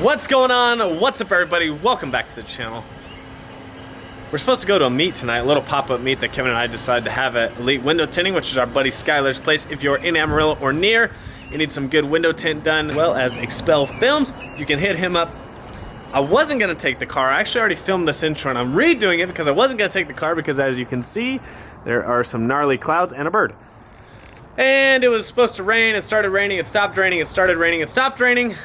What's going on? What's up, everybody? Welcome back to the channel. We're supposed to go to a meet tonight, a little pop-up meet that Kevin and I decided to have at Elite Window Tinting, which is our buddy Skylar's place. If you're in Amarillo or near, you need some good window tint done, as well as Expel Films, you can hit him up. I wasn't gonna take the car. I actually already filmed this intro and I'm redoing it because I wasn't gonna take the car because, as you can see, there are some gnarly clouds and a bird. And it was supposed to rain, it started raining, it stopped raining, it started raining, it stopped raining.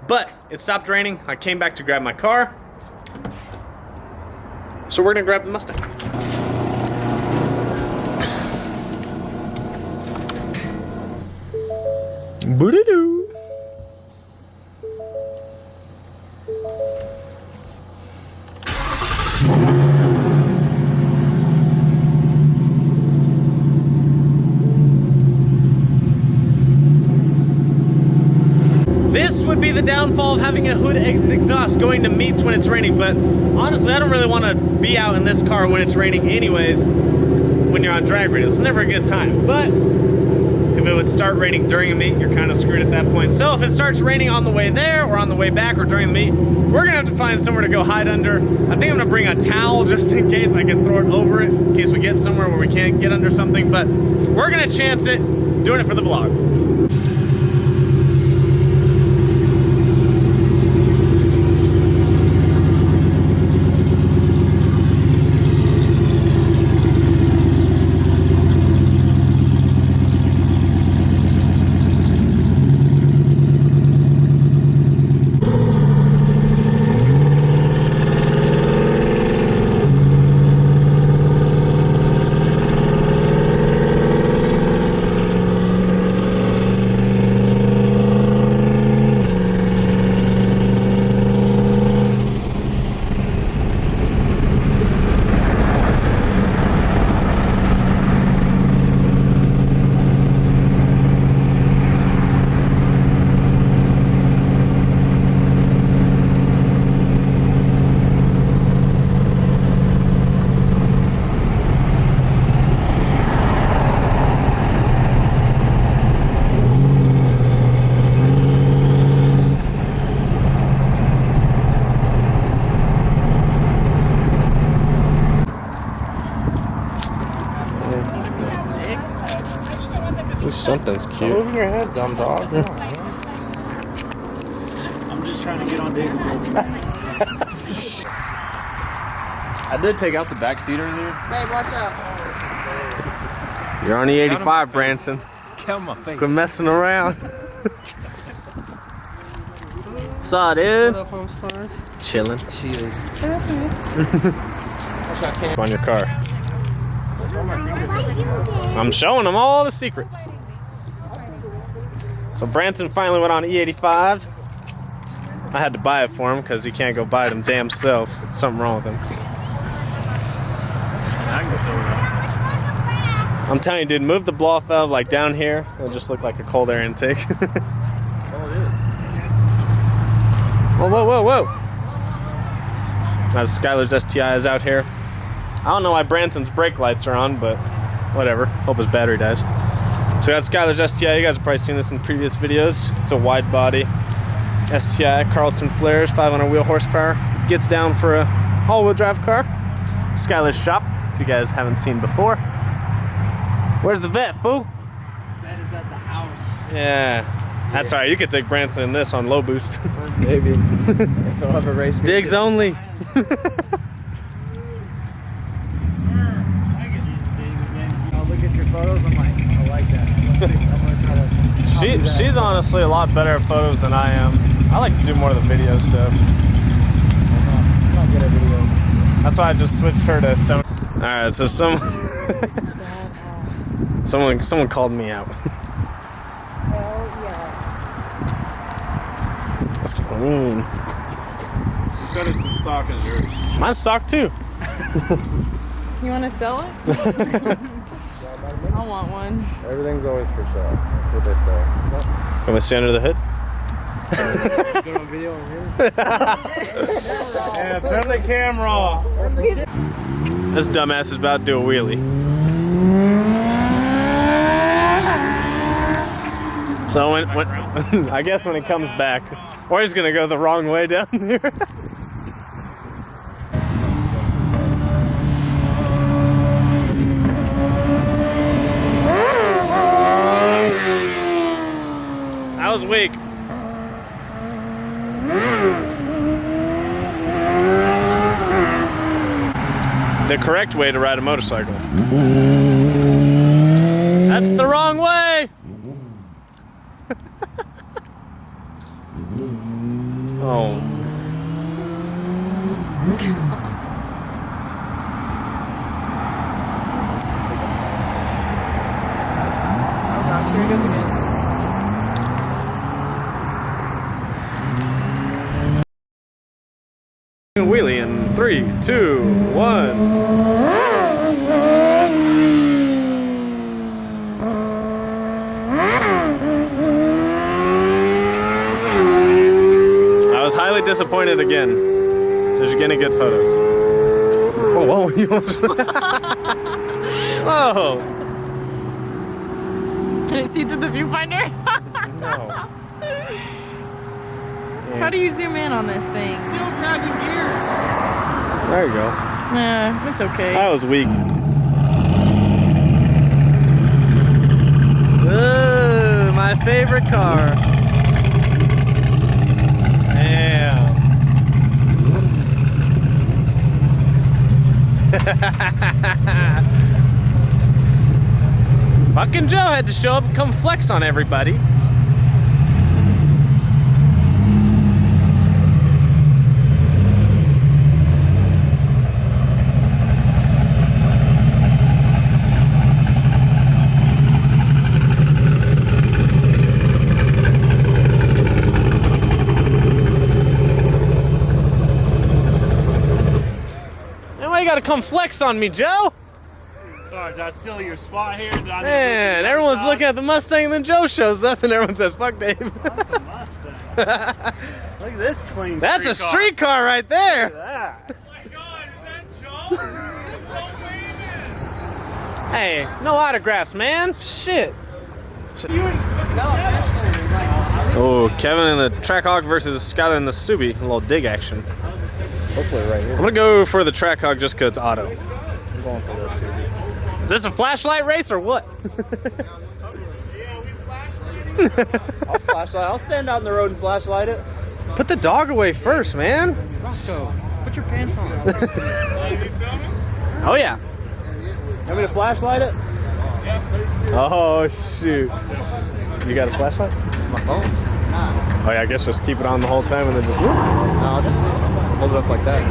But it stopped raining. I came back to grab my car. So we're gonna grab the Mustang. Boo-doo-doo. This would be the downfall of having a hood exit exhaust going to meets when it's raining, but honestly I don't really want to be out in this car when it's raining anyways when you're on drag race. It's never a good time. But if it would start raining during a meet, you're kind of screwed at that point. So if it starts raining on the way there or on the way back or during the meet, we're gonna have to find somewhere to go hide under. I think I'm gonna bring a towel just in case I can throw it over it in case we get somewhere where we can't get under something, but we're gonna chance it, doing it for the vlog. Something's cute. Moving your head, dumb dog. I'm just trying to get on David. I did take out the back seat earlier. Hey, watch out. You're on the 85, Branson. Count my face. Quit messing around. Saw, dude. What up, home stars? Chilling. She is. Hey, that's me. On your car. I'm showing them all the secrets. So Branson finally went on E85. I had to buy it for him because he can't go buy it him damn self. Something wrong with him. I'm telling you, dude, move the blow valve like down here. It'll just look like a cold air intake. Oh, it is. Whoa, whoa, whoa, whoa. Now Skylar's STI is out here. I don't know why Branson's brake lights are on, but whatever. Hope his battery dies. So we got Skylar's STI. You guys have probably seen this in previous videos. It's a wide body STI, Carlton flares, 500 wheel horsepower. Gets down for a all-wheel drive car. Skylar's shop, if you guys haven't seen before. Where's the vet, fool? That is at the house. Yeah. That's all right. You could take Branson in this on low boost. Maybe. If he'll have a race. Digs only. I'll look at your photos. I'm like, I like that. I'm gonna try to copy that. She's honestly a lot better at photos than I am. I like to do more of the video stuff. I'm not good at videos. That's why I just switched her to some. All right, so someone called me out. Hell yeah. That's clean. You said it's as stock as yours. Mine's stock too. You want to sell it? I want one. Everything's always for sale. That's what they say. Can we see under the hood? Good on video on here. Yeah, turn the camera off. This dumbass is about to do a wheelie. So when I guess when he comes back, or he's gonna go the wrong way down there. That was weak. The correct way to ride a motorcycle. That's the wrong way! Oh. Oh gosh, here he goes again. Wheelie in 3, 2, 1. I was highly disappointed again. Did you get any good photos? Oh, whoa. You almost... Whoa. Can I see through the viewfinder? No. How do you zoom in on this thing? Still grabbing gear. There you go. Nah, it's okay. That was weak. Ooh, my favorite car. Damn. Fucking Joe had to show up and come flex on everybody. You gotta come flex on me, Joe. Sorry, did I steal your spot here? Man, everyone's looking at the Mustang and then Joe shows up and everyone says, fuck Dave. Look at this clean That's a street car right there. Look at that. Oh my God, is that Joe? He's so famous. Hey, no autographs, man. Shit. Oh, Kevin in the Trackhawk versus Skylar in the Subi. A little dig action. Hopefully right here. I'm gonna go for the Trackhawk just because it's auto. I'm going for this. Is this a flashlight race or what? I'll flashlight. I'll stand out in the road and flashlight it. Put the dog away first, man. Roscoe, put your pants on. Oh, yeah. You want me to flashlight it? Oh, shoot. You got a flashlight? My phone. Oh, yeah, I guess just keep it on the whole time and then just whoop. No, I'll just hold it up like that.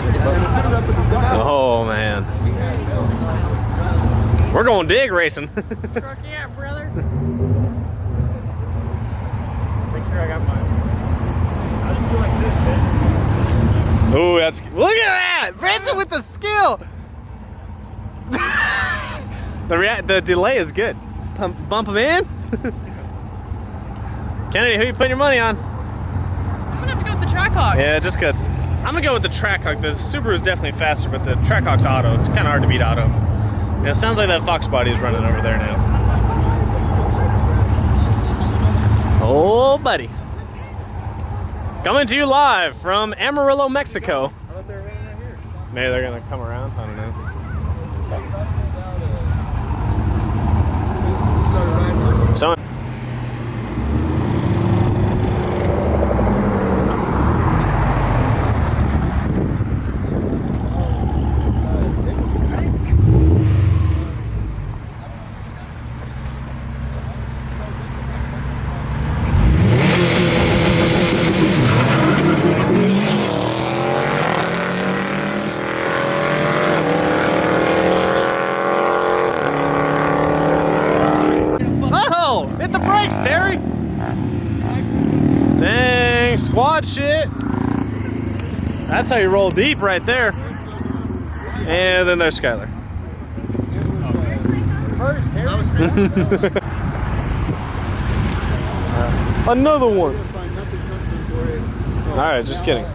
Oh, man. We're going dig racing. Yeah, brother. Make sure I got mine. I'll just do like this, man. Ooh, that's... Look at that! Branson with the skill! The delay is good. Bump him in. Kennedy, who you putting your money on? I'm gonna have to go with the Trackhawk. Yeah, just cuts. I'm gonna go with the Trackhawk. The Subaru is definitely faster, but the Trackhawk's auto. It's kind of hard to beat auto. Yeah, it sounds like that Fox body is running over there now. Oh, buddy. Coming to you live from Amarillo, Mexico. I thought they were running right here. Maybe they're gonna come around. I don't know. So. Hit the brakes, Terry! Dang, squad shit. That's how you roll deep right there. And then there's Skylar. First, Terry. Another one. Alright, just kidding.